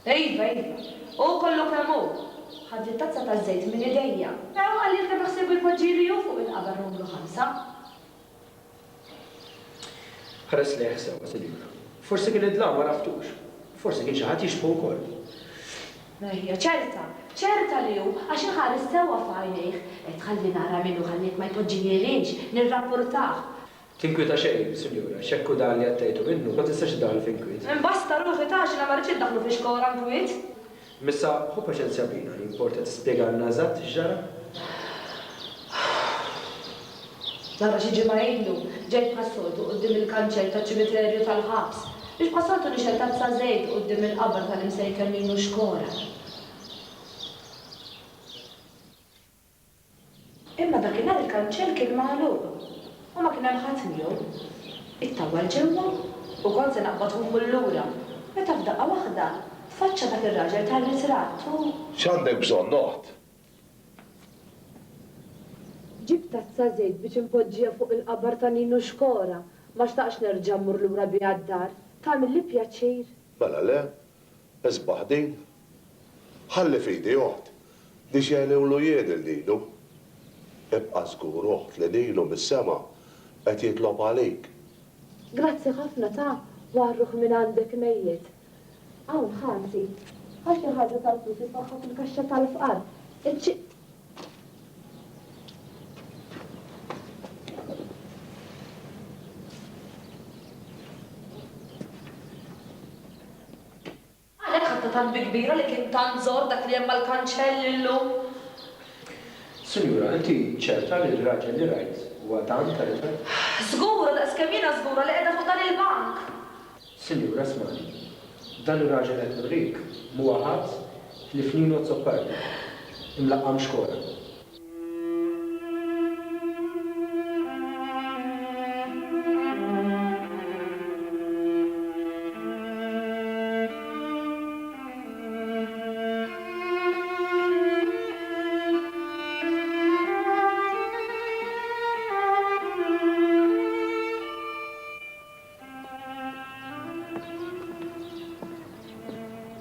Iva, u kollu kemm hu. Ħadd tazza ta' żejt minn idejja. Għalli kien naħseb il-poġġieri fuq il-qabar numru 5. Ħares li sewa, Sinjura. Forsi kien id-dlam ma raftux. Forsi kien xi ħadd jixbu wkoll. Ejja, ċerta li hu għax inħares sewwa f'għajnejh qed tħalli nara minnu ħallik ma jpoġġinielix, nirrapportah. Tinkwita xejn, Sinjura, xekku dan li għattejtu minnu, ma tistax daħal f'inkwiet. Imbasta ruħi tax ma rridx iddaħlu fi xkora nkwiet. Missa, ħu paċenzja bina, jimporta tispjegalna eżatt x'ġara? Nara xi ġimgħa ilu ġejt bħas-soltu quddiem il-kanċell taċ-ċimiterju tal-ħabs biex bħas-soltu nixel tazza żejt quddiem il-qabr tal-imsejker Ninu Xkora. Imma dakinhar il-kanċell kien magħluq u ma kien hemm ħadd miegħu. Ittawwal ġewwa u kont se naqbadhom lura. Meta f'daqqa waħda tfaċċa dak ir-raġel tar-ritratt u X'għandek bżonn noqgħod? ġib tazza żejt biex impoġġija fuq il-qabar ta' Ninu Xkora. Ma xtaqx nerġa' mmur lura biha d-dar. Tagħmilli pjaċir. Mela le, isbaħ din. Ħalli fidi joħd. Dix jelewlu jien il-Ninu. Ibqa' żgur oħt li Ninu mis-sema qed jitlob għalik. Grazzi ħafna ta' warruħ minn għandek mejjed. Hawn ħansi, ħaxi ħaġa tal-flus isbaħħa fil-kaxxa tal-fqar. Tant kbira li kien tant żor dak li hemm mal-kanċell illum. Sinjura, inti ċerta li l-raġel li rajt huwa dan tal-ritratt? Żgura, daqskemm jiena żgura li qiegħda fuq dan il-bank. Sinjura, smani, dan ir-raġel qed nurrik huwa ħadd li f'Ninu Zoppardi, imlaqqam Xkora.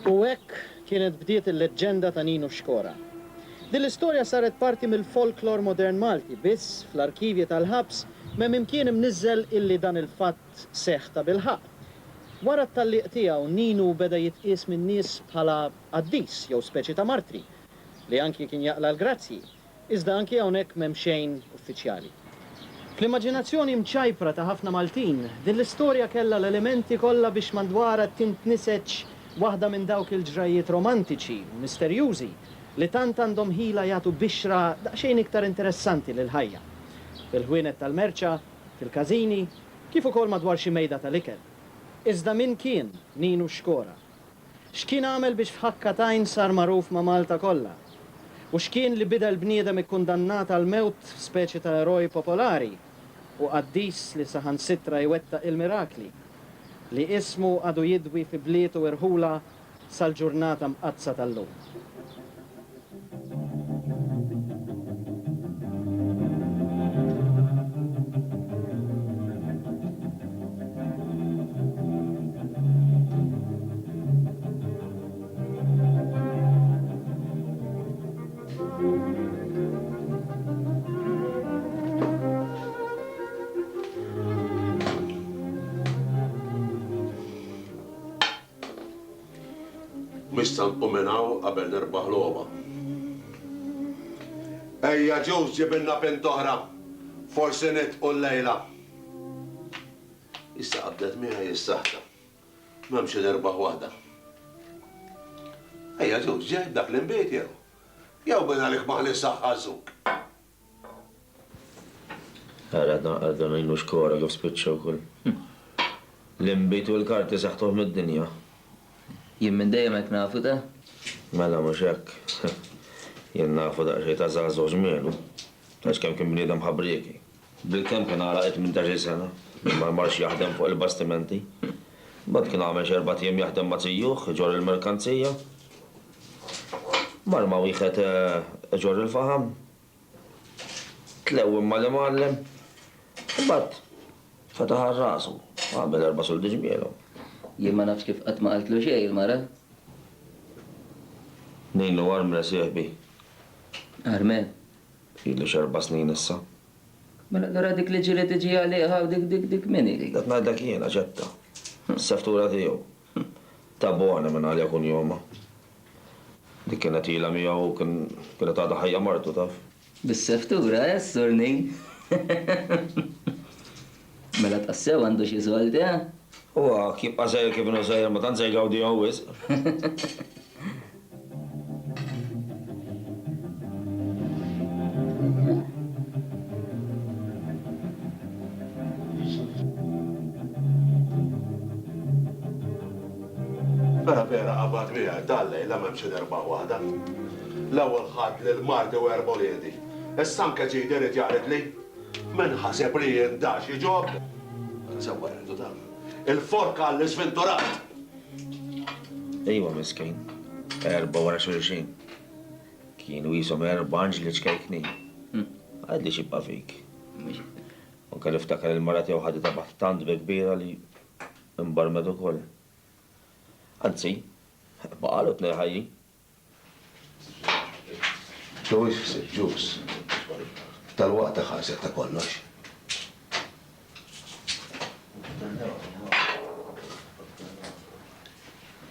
U hekk kienet bdiet il-leġġenda ta' Ninu Xkora. Din l-istorja saret parti mill-folklor modern Malti, biss fl-arkivji tal-ħabs m'hemm imkien imniżżel illi dan il-fatt seħħ ta' bilħaq. Wara t-talliq tiegħu Ninu beda jitqies min-nies bħala qaddis jew speċi ta' martri li anki kien jaqla l-grazzi, iżda anki hawnhekk m'hemm xejn uffiċjali. Fl-immaġinazzjoni mċajpra ta' ħafna Maltin, din l-istorja kellha l-elementi kollha biex mandwara tintniseġ waħda minn dawk il-ġrajiet romantiċi u misterjużi li tant għandhom ħila jagħtu bixra daqsxejn iktar interessanti lil ħajja. Fil-ħwienet tal-merċa, fil-każini, kif ukoll madwar xi mejda tal-ikel. Iżda min kien Ninu Xkora? X'kien għamel biex f'ħakkatajn sar magħruf ma' Malta kollha? U x'kien li bida l-bniedem ikkundannat għal mewt speċi ta' eroj popolari u qaddis li saħansitra jwettaq il-mirakli li ismu għadu jidwi fi bliet u irħula sal-ġurnata mqazza tal-lum. Mistan uminaw qabel nirbaħ l-oba. Ejja ġewż ġibilna bint oħra, forsi nitqu l-lejla. Issa qabdet miegħi is-saħta. M'hemmx nirbaħ waħda. Ejja ġewż ġejb dak l-inbejt jew. Jew bin għalik maħli saħħa żuk. Għadna Ninu Xkora kif spiċċaw kull. L-inbejt u l-karti saħtuh mid-dinja. Jien minn dejjem hekk nafu ta? Mela mhux hekk. Jien nafu daqsxejn ta' żagħżugħ żmielu. Għax kemm kien bniedem ħabrieki. Bil-kemm kien għala 18 sena, ma marx jaħdem fuq il-bastimenti. Bad kien għamel xi 4 jiem jaħdem ma' tijjuħ, ġor il-merkanzija. Marma wieħed ġor il-faħam. Tlewwem mal-imgħallem. Imbagħad fetaħ ar-rasu, għamel 4 soldi ġmielhom. Jien ma nafx kif qatt ma qaltlu xejn il-mara. Nejn lu għarmla sieħbi. Armen. Ilu xarba snin issa. Mela dara dik li ġiret iġi għaliha u dik minni. Dat najdlek jiena ġetta. S-seftura tiegħu. Ta' buħana minn għalja kun joma. Dik kienet ila miegħu kienet għadha ħajja martu taf. Bis-seftura, jessurni. Mela tqassew għandu xi soldi, ha? Uwa, kif għazajr kif nużajr, ma tant zajgaw di għawis. Vera qabad miegħek dal-lejla m'hemmx darba waħda. L-ewwel ħadd lil Marti u Erbolieti. Issa anke ġiedi irid jaqret li min ħaseb li jien dax iġob. Sewwa rridu dan. Il-forka l-isventurat. Ejwa miskin. Erba wara xulxin. Kienu jisom erba anġli ċkejkni. Għadli xibba fik. Unka niftakar il-mara tiegħu ħadet tant kbira li imbarmedu koll. Anzi, baqalu t-neħajji. Ġus, ġus. Tal-waqt ħaseb ta' kollox.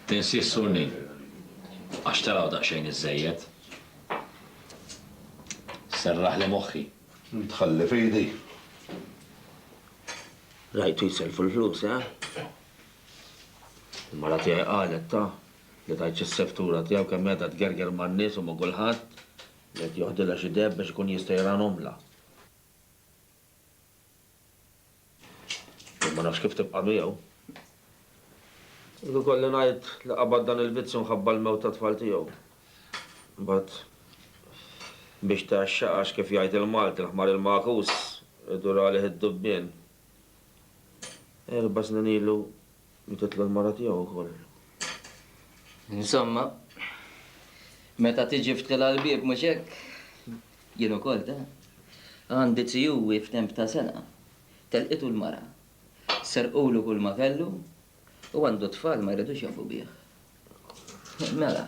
Tinsissurni, għax taraw daqxejn iż-żejjed. Serraħ li moħħi. Tħalli fidi. Rajtu jiselfu l-flus, ja? Il-mara tiegħi qalet ta' li tajt is-seftura tiegħu kemm meta tgerger man-nies u ma' kulħadd li qed joħdilha xi deb biex ikun jista' jranhomla. Ma nafx kif tibqa' miegħu. Idu kolli ngħid li qabad dan il-vizz nħabba l-mewt ta' tfal tiegħu. Imbagħad biex taxxaqax kif jgħid il-Malti l-ħmar il-makus idur għalih id-dubbien. 4 snin ilu mititlu l-mara tiegħu wkoll. Insomma, meta tiġi ftil għal-bib mhux hekk, jien ukoll ta' għandi tsijuwi f'temp ta' sena. Telqitu l-mara. Serqulu kull ma kellu u għandu tfal ma jridux jafu bih. Mela.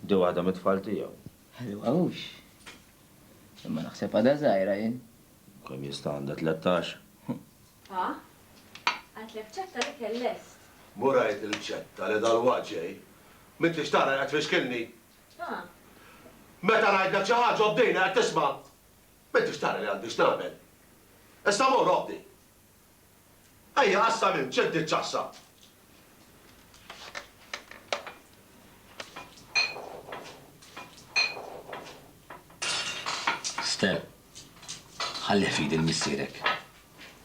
Di waħda mit-tfal tiegħu. Għawux. Imma naħseb għadha żgħira jien. Kemm jista' għandha 13. Ha? Għantlek ċetta li kellest. Murajt il-ċetta li dal-waqt ġej. M'intix tara qed tfixkilni. Ha? Meta ngħidlek xi ħaġa oddejna qed tisma'. M'intix tara li għandi x'nagħmel. Issa mor oqdi. Ejja qassa minn ċeddi ċassa. Stel, ħalli fid il-missierek.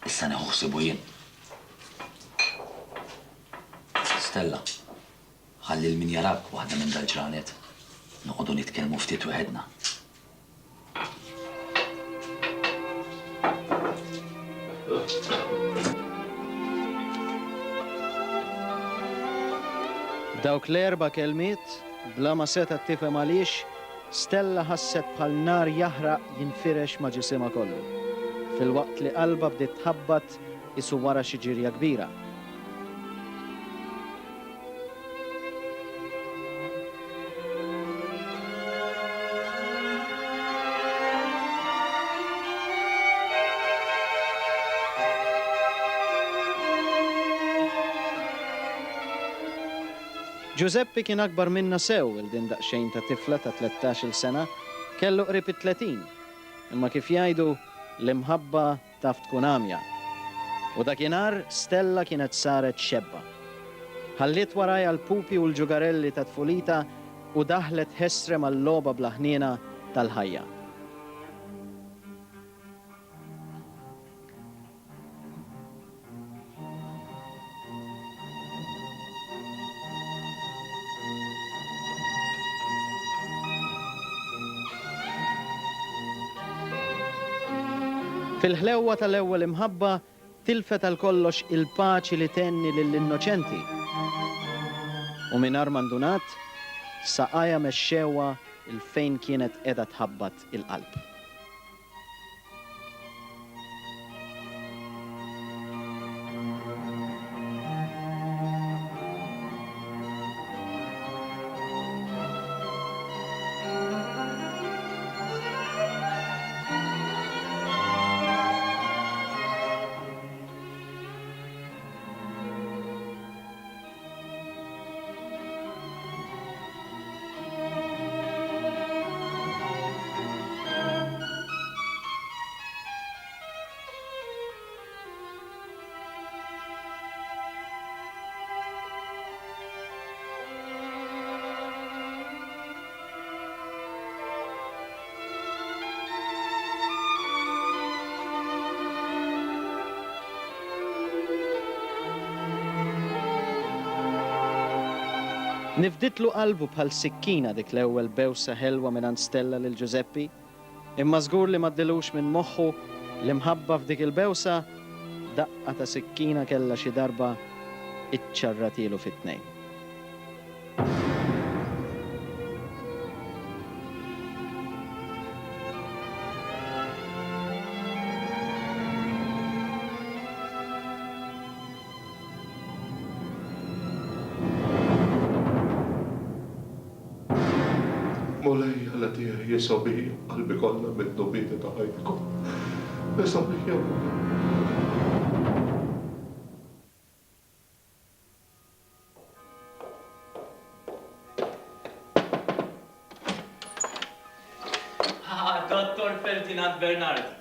Issa neħuħsibu jien. Stella, ħalli l-min jarak waħda minn dal-ġranet. Noqogħdu nitkellmu ftit weħedna. Dawk l-4 kelmiet, bla ma seta tifhem għaliex, Stella ħasset bħal nar jaħraq jinfirex ma' ġisimha kollu. Fil-waqt li qalba bdiet tħabbat isu wara xi ġirja kbira. Giuseppe kien akbar minna sew il-din daqsxejn ta' tifla ta' 13 sena, kellu qrib 30, imma kif jgħidu l-imħabba taf tkun għamja. U dakinhar Stella kienet saret xebba. Ħalliet warajja l-pupi u l-ġugarelli ta' tfulita u daħlet ħesre mal-logħba blaħnina tal-ħajja. Fil-ħlewwa tal-ewwel imħabba tilfet għal kollox il-paċi li tenni lill-innoċenti. U mingħajr mandunat saqajja mexxewwa il-fejn kienet qiegħda tħabbat il-qalb. Nifditlu qalbu bħal sikkina dik l-ewwel bewsa ħelwa minn Stella lil Giuseppi, imma żgur li ma ddilux minn moħħu li mħabba f'dik il-bewsa daqqa ta' sikkina kella xi darba iċċarratilu fit-tnejn. Mulej għala tiegħi jisobija qalbi kollha mid-dubieti ta' ħajtkom. Jisobija. Dottor Ferdinand Bernardi.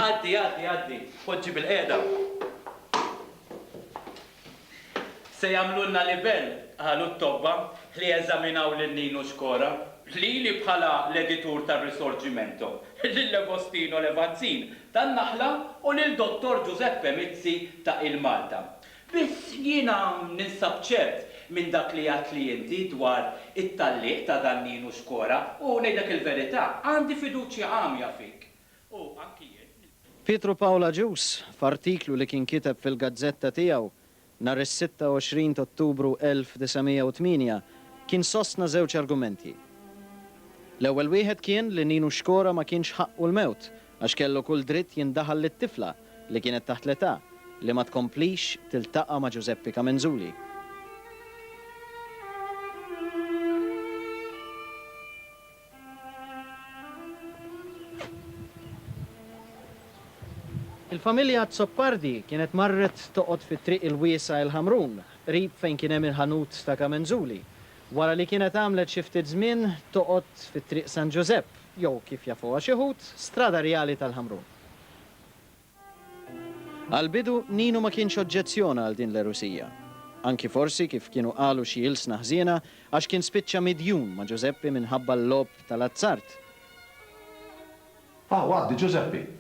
Għaddi, poġġi bil-qeda. Se jamlulna libel għalu t-tobba li jeżaminaw l-Nino Xkora, li bħala l-editur tar-Risorġimento, l-Legostino Levazzin tan-Naħla u l-Dottor Giuseppe Mizzi ta' il-Malta. Biss jiena ninsab ċert minn dak li għat li inti dwar it-talliq ta' dan Nino Xkora u ngħidlek il-verità għandi fiduċja għamja fik. U anki jien. Pietro Paola Ġus, f'artiklu li kien kiteb fil-gazzetta tiegħu nhar is-26 ta' Ottubru 1908 kien sostna żewġ argumenti. L-ewwel wieħed kien li Nino Xkora ma kienx ħaqqu l-mewt għax kellu kull dritt jindaħal lit-tifla li kienet taħt l-età li ma tkomplix tiltaqa' ma' Giuseppe Camenzuli. Il-familja Zoppardi kienet marret toqgħod fit-triq il-wiesa il-Ħamrun, qrib fejn kien hemm il-ħanut ta' Camenzuli, wara li kienet għamlet xi ftit żmien toqgħod fit-triq San Giuseppe, jew kif jafuha xi ħud, strada reali tal-Ħamrun. Għal-bidu Nino ma kienx oġġezzjona għal din l-erusija. Anki forsi kif kienu qalu xi ilsna ħżiena għax kien spiċċa midjun ma' Giuseppe minħabba l-lob tal-azzart. Għaddi Giuseppe.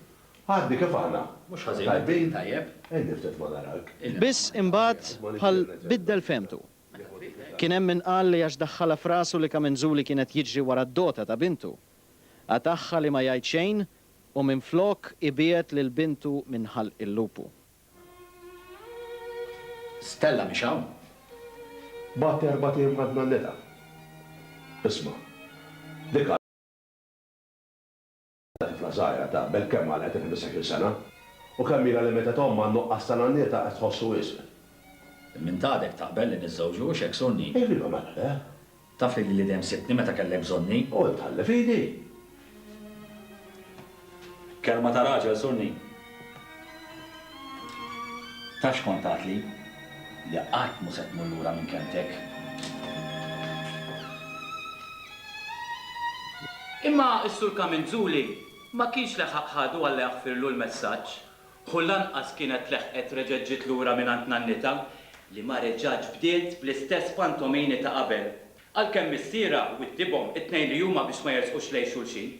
Għaddi kif għana? Mux ħazin, tajjeb. Niftet ma narak. Biss imbagħad bħal biddel femtu. Kien hemm min qal li għax daħħala frasu li Camenzuli kienet jiġri wara d-dota ta' bintu. Għataħħa li ma jgħid xejn u minn flok ibiet lil bintu minn ħalq il-lupu. Stella miex hawn? Batter madna neta. Isma, dik tifla żgħira ta' bel kemm għalet il sena u kemm mira li meta tomma nuqqas tal-għannieta qed tħossu wisq. Minn tagħdek taqbel li niżżewġu u x'hekk sonni. Ejri ma mela. Taf li dejjem sibtni meta kellek bżonni? U tħallef idi. Kelma ta' raġel sonni. Taf x'kont li qatt mhux qed tmur lura minn kemtek. Imma s-sur Camenzuli ma kienx leħaq ħadu għalli jaħfirlu l-messaġġ. U lanqas kienet leħqet reġeġġit lura minn għand nannita li ma reġaġ bdiet bl-istess pantomini ta' qabel. Għalkemm missiera u ddibhom it-tnejn li huma biex ma jersqux lejn xulxin.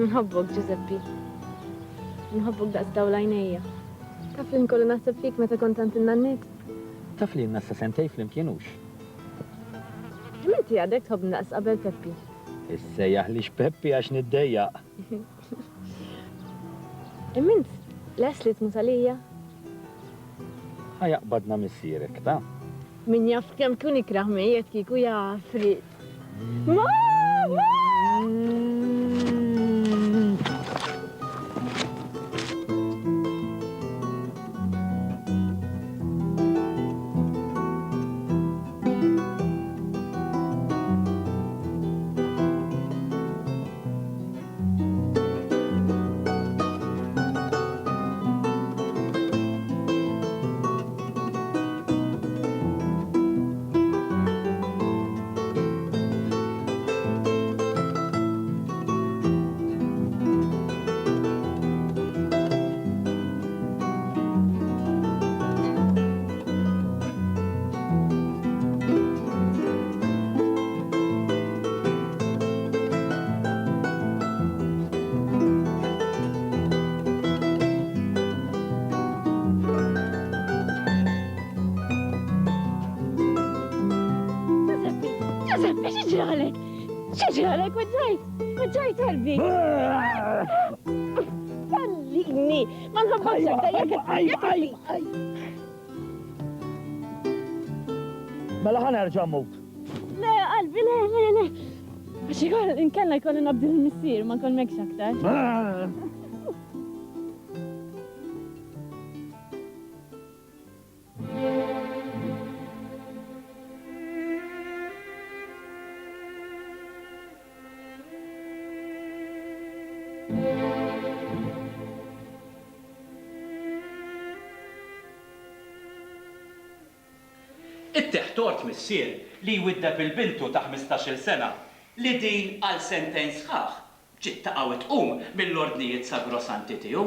Nħobbok, Giuseppe. Nħobbok daqs dawla jnejja. Taf li nkollu naħseb fik meta kontant n-nannit? Taf li n-nassa sentej fl-imkienux. Minti għadek tħobb naqs qabel Peppi. Issejjaħ li Peppi għax niddejjaq. Imint, les li t-musalija? Ħajaqbadna missierek, ta? Min jaff kem kun ikraħ mijiet kiku jaffrit. Ma! Giuseppe, xieġralek? Xieġralek, weġġajt qalbi. Kallini, ma nħobbokx jek. Mela ħanerġa' mut. Le, qalbi, le. Għax inkella jkolli nabdil il-missier, ma nkollmekx aktar. It-teħtort missier li jwiddeb il-bintu ta' 15-il sena li din għal sentejn sħaħ ġiet taqgħu tqum mill-ordnijiet sagrosanti tiegħu.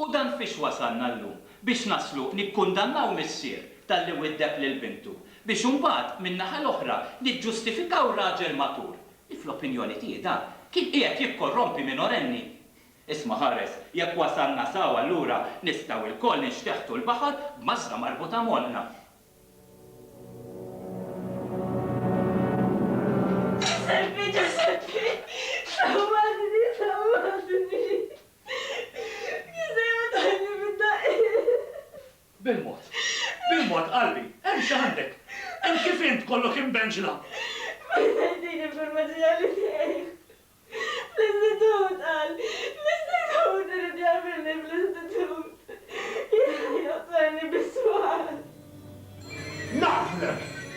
U dan fiex wasalna llum biex naslu nikkundannaw missier tal-li widdeb lil bintu biex imbagħad min-naħa l-oħra niġġustifikaw raġel matur li fl-opinjoni tiegħi dan kien qiegħed jikkorrompi minorenni. Isma' ħares, jekk wasalna sawa allura nistgħu lkoll nixteħtu l-baħar b'mażra marbuta molna. Giuseppe, sawwadni. Jizema tajni bid-daqq. Bil-mod, qalbi, hemm xi għandek. Hemm kif int kollok imbenġla. Ma jgħidini informazzjoni tiegħek. L-istitut qal, l-istitut irid jagħmilni fl-istitut. Jgħidni bis-swal.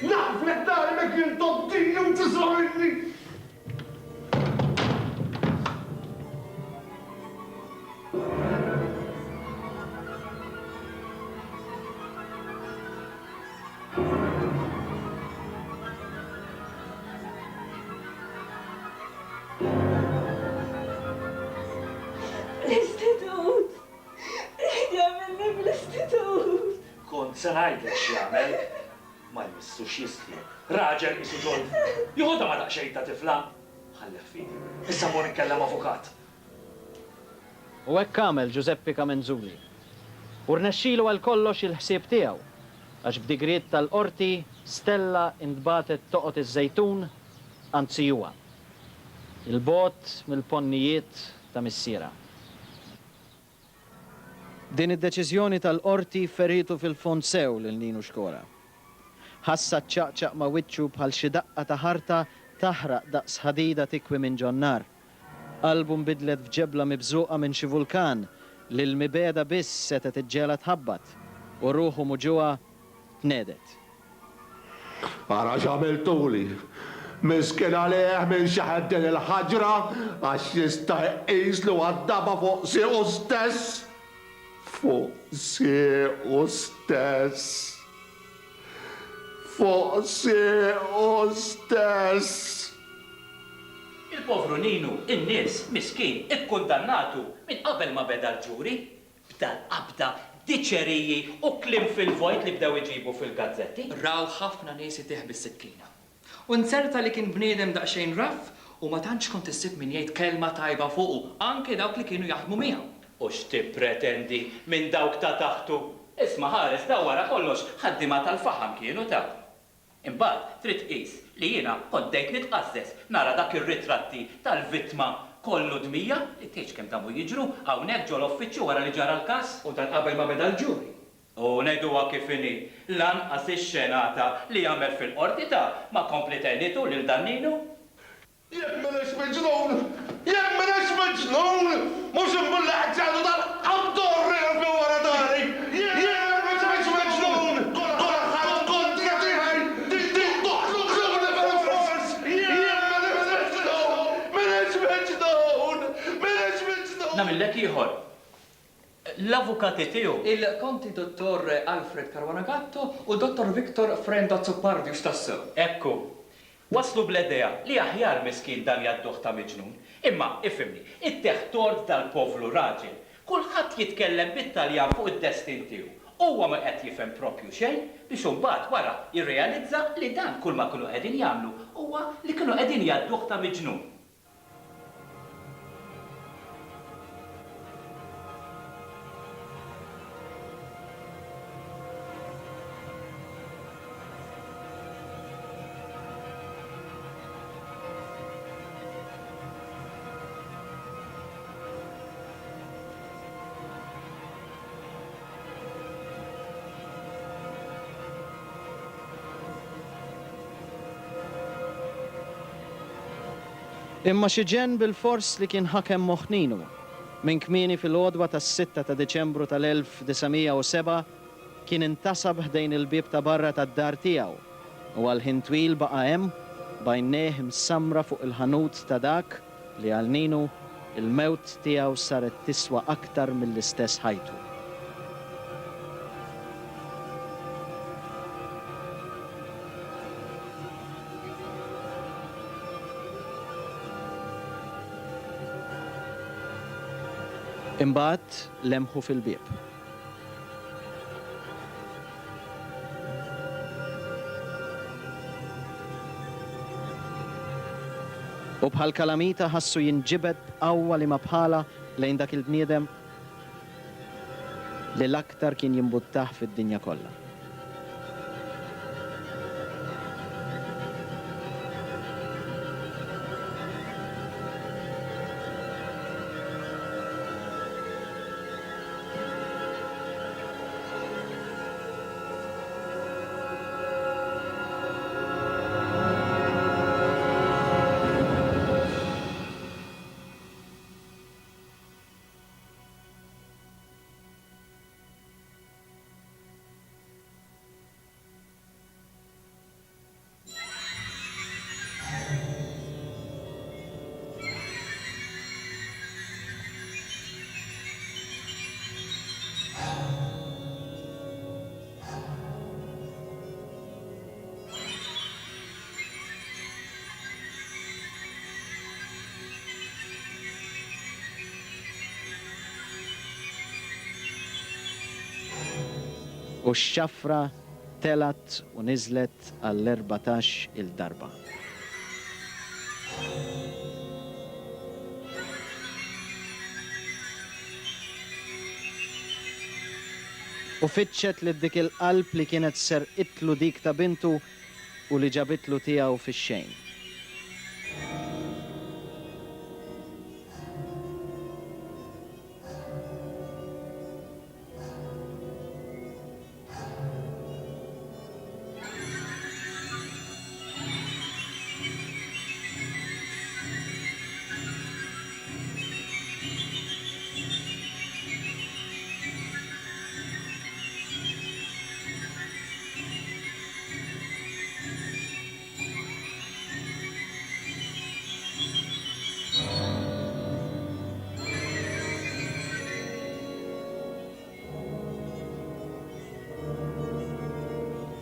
Naflek darimek jintottini u tisawilni. L-istitut. Jagħmilni fl-istitut. Kont se ngħidlek x'jagħmel. Ma jmissux jistri. Raġel isu ġolf. Jieħodha ma daqsxejn ta' tifla. Ħalleh fidi. Issa mor nitkellem avukat. U hekk għamel Giuseppe Kamenzuli. U rnexxielu għal kollox il-ħsieb tiegħu. Għax b'digriet tal-qorti Stella intbatet toqgħod iż-żejtun anzi huwa. Il-bot mill-ponnijiet ta' missiera. Din id-deċiżjoni tal-qorti feritu fil-fond sew lil Nino Xkora. Ħassa ċaqċaq ma' wiċċu bħal xi daqqa ta' ħarta taħraq daqs ħadida tikwi minn ġonnar. Qalbu nbidlet f'ġebla mibżuqa minn xi vulkan li l-mibeda biss seta tiġġela tħabbat u ruħu muġuha tnedet. Ara x'għamiltuli. Miskin għalih minn xi ħadd il-ħaġra għax jista' jqislu għaddaba fuq siequ stess. Fuq siequ stess. Forse o stess. Il-povru Ninu, in-nies, miskin, ikkundannatu minn qabel ma beda l-ġuri, b'dal-qabda diċeriji u klim fil-vojt li bdew iġibu fil-gazzetti. Raw ħafna nies itih bis-sikkina. U nserta li kien bniedem daqsxejn raff u ma tantx kont issib min jgħid kelma tajba fuqu, anke dawk li kienu jaħdmu miegħu. U x'tippretendi minn dawk ta' taħtu? Isma' ħares daw wara kollox ħaddiema tal-faħam kienu ta'. Imbagħad trid tqis li jiena koddejt nitqasses nara dak ir-ritratti tal-vittma kollu dmija li tgħidx kemm tamu jiġru hawnhekk ġol uffiċċju wara li ġara l-każ u dan qabel ma beda l-ġuri. U ngħiduha kif inhi lanqas ix-xenata li jagħmel fil-qorti ta' ma kompli tgħinitu lil dan Ninu. Jekk m'inhiex maġnun, mhux imbulla ħaġġadu tal-qabdorri fi wara dari. Namillek ieħor. L-avukati tiegħu. Il-konti dottor Alfred Caruanagatto u dottor Victor Frenda Zoppardi stassew. Ekku. Waslu bl-idea li aħjar miskin dan jadduħ ta' miġnun. Imma, ifimni, it-teħtort tal-povlu raġel. Kulħadd jitkellem bit-Taljan fuq id-destin tiegħu. Huwa ma qed jifhem propju xejn biex imbagħad wara jirrealizza li dan kull ma kienu qegħdin jagħmlu huwa li kienu qegħdin jadduħ ta' miġnun. Imma xi ġen bil-fors li kien ħakem moħħninu minn kmieni fil-għodwa tas-6 ta' Deċembru tal-1907 kien intasab ħdejn il-bib ta' barra tad-dar tiegħu u għal-ħin twil baqa' hemm bajnejh imsamra fuq il-ħanut ta' dak li għal Ninu il-mewt tiegħu saret tiswa aktar mill-istess ħajtu. Imbagħad lemħu fil-bieb. U bħal kalamita ħassu jinġibed b'qawwa li ma bħala lejn dak il-bniedem li l-aktar kien jimbuttaħ fid-dinja kollha. U x-xafra telat u nizlet għall-14 il-darba. U fitxet li dik il-qalb li kienet serqitlu dik ta' bintu u li ġabitlu tiegħu fix-xejn.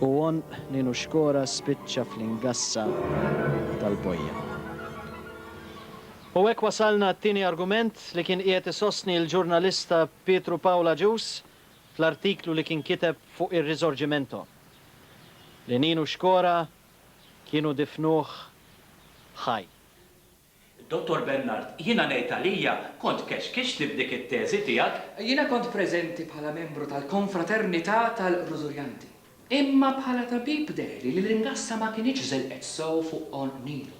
U għon Ninu Xkora spiċċa fl-ingassa tal-bojja. U hekk wasalna t-tieni argument li kien qiegħed isostni l-ġurnalista Pietru Paula Ġus fl-artiklu li kien kiteb fuq ir-Risorġimento. Li Ninu Xkora kienu difnuh ħaj. Dottor Bernard, jiena ngħid għalija kont kexkix tibdik it-teżi tiegħek. Jiena kont preżenti bħala membru tal-konfraternità tal-Rużurjanti. Imma bħala tabib deri li l-ingassa ma kienx żelqet sew fuq Ninu.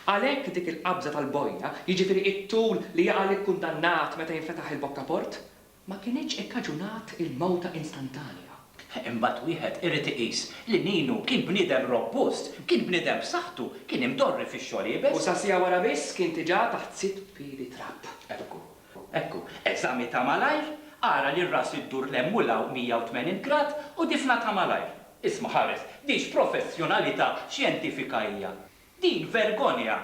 Għalhekk dik il-qabża tal-bojja, jiġifieri it-tul li jaqa' ikkundannat meta jinfetaħ il-bokkaport, ma kienx ikkaġunat il-mewta instantanja. Imbagħad wieħed irid iqis li Ninu kien bniedem robust, kien bniedem b'saħħtu, kien imdorri fix-xogħol jibes. U sasija wara biss kien diġà taħt sitt piedi trapp. Ekku, eżami ta' malajr, ara li r-ras id-dur l-emmulaw 180 grad u difna ta' malajr. Isma' ħares, dix professjonalità xjentifika hija. Din vergonja.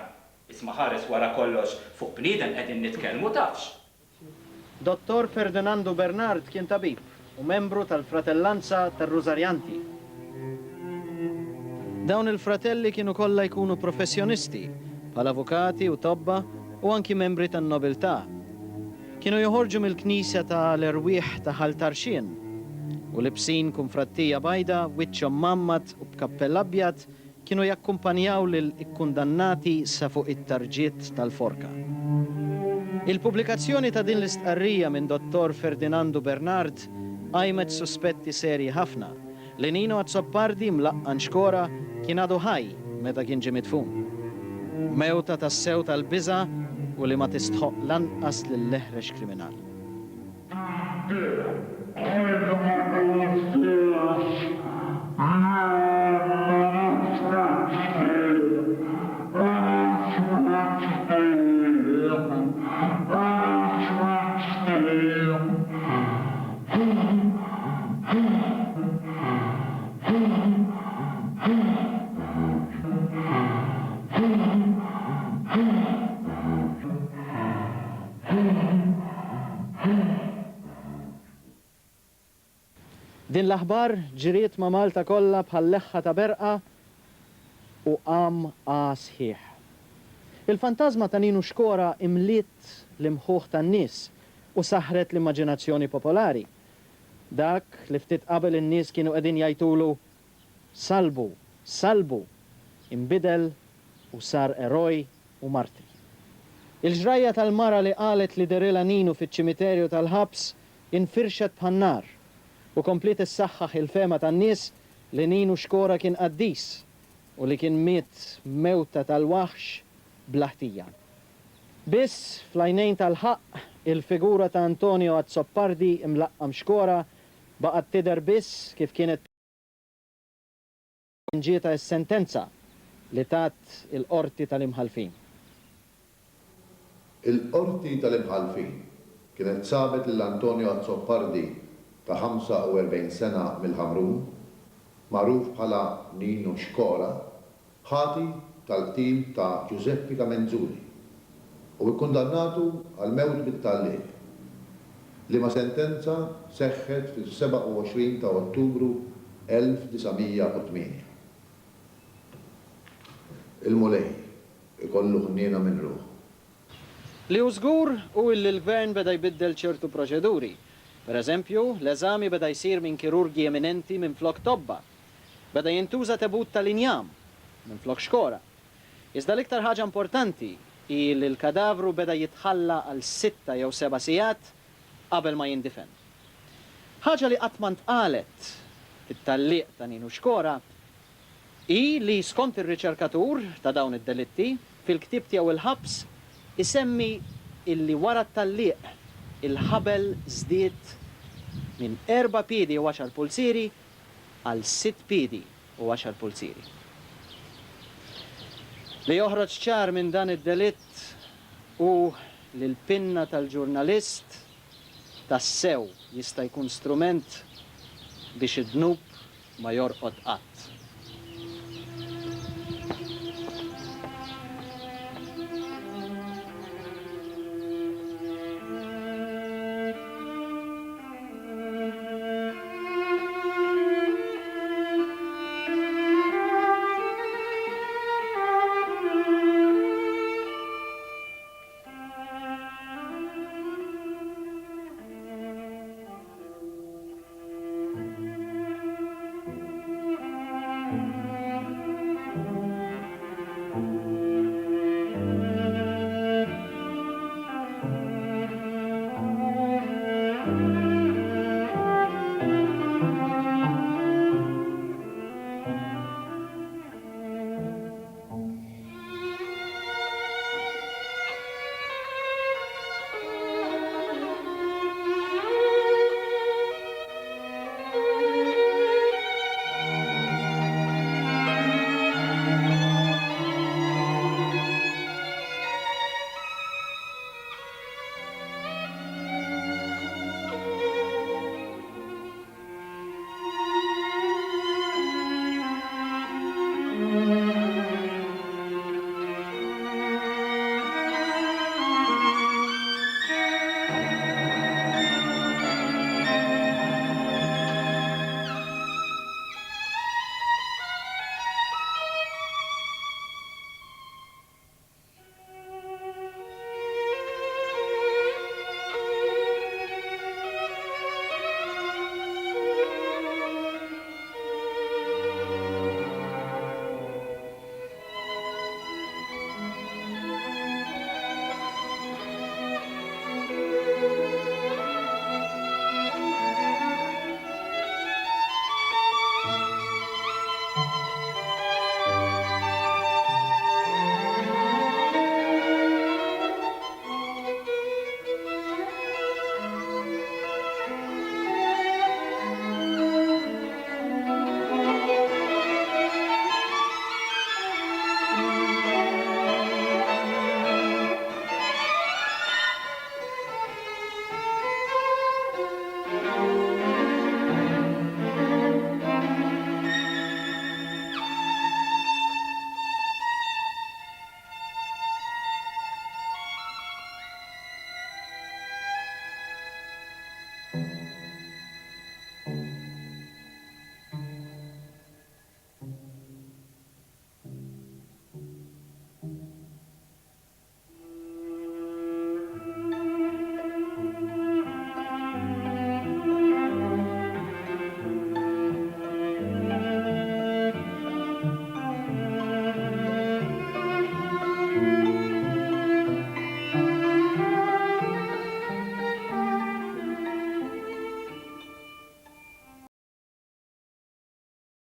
Isma' ħares wara kollox fuq bniedem qegħdin nitkellmu tafx. Dottor Ferdinando Bernard kien tabib u membru tal-Fratellanza tar-Rużarjanti. Dawn il-fratelli kienu kollha jkunu professjonisti, bħal avukati u tobba u anki membri tan-nobiltà. Kienu joħorġu mill-Knisja tal-Erwieħ ta' Ħaltarxien u libsin kumfrattija bajda, wiċċhom mammat u b'kappell abjad kienu jakkumpanjaw lil ikkundannati sa fuq it-tarġiet tal-forka. Il-pubblikazzjoni ta' din l-istqarrija minn Dottor Ferdinando Bernard għajmet suspetti serji ħafna li Nino Azzoppardi mlaqqan Xkora kien għadu ħaj meta kien ġie midfun. Mewta tas-sew tal-biża' u li ma tistħoq lanqas lill-leħrex kriminal. Din l-aħbar ġriet ma' Malta kollha bħal leħħa ta' berqa u sħiħ. Il-fantasma ta' Nino Xkora imliet l-imħuħ tan-nies u saħret l-immaġinazzjoni popolari. Dak li ftit qabel in-nies kienu qegħdin jgħidulu salbu, salbu, imbidel u sar eroj u martri. Il-ġrajja tal-mara li qalet li derila Nino fiċ-ċimiterju tal-ħabs infirxet bħan-nar u komplit issaħħaħ il-fema tan-nies li Nino Xkora kien qaddis u li kien miet mewta tal-waħx blaħtija. Biss fl-għajnejn tal-ħaq il-figura ta' Antonio Azzoppardi imlaqqam Xkora baqgħet tidher biss kif kienet ġieta s-sentenza li tat il-qorti tal-imħalfin. Il-qorti tal-imħalfin kienet sabet l-Antonio Azzoppardi ta' 45 sena mill-Ħamrun, magħruf bħala Nino Xkora, ħati tal-qtil ta' Giuseppe Kamenzuli u kkundannatu għal mewt bit-talliq li ma' sentenza seħħet fil-27 ta' Ottubru 1908. Il-mulej ikollu ħniena minn ruħ. Li użgur u l-gvern beda jbiddel ċertu proċeduri. Per eżempju, l-eżami beda jsir minn kirurgi eminenti minn flok tobba. Beda jintuża tebut tal-injam minn flok Xkora. Iżda l-iktar ħaġa importanti hi li l-kadavru beda jitħalla għal 6 jew 7 sigħat qabel ma jindifen. Ħaġa li qatt ma ntqalet fit-talliq ta' Nino Xkora hi li skont ir-riċerkatur ta' dawn id-delitti fil-ktieb tiegħu il-ħabs isemmi illi wara t-talliq il-ħabel żdied minn 4 piedi u 10 pulsieri għal 6 piedi u 10 pulsieri. Li joħroġ ċar minn dan id-delitt u li l-pinna tal-ġurnalist tassew jista' jkun strument biex id-dnub ma jorqod qatt.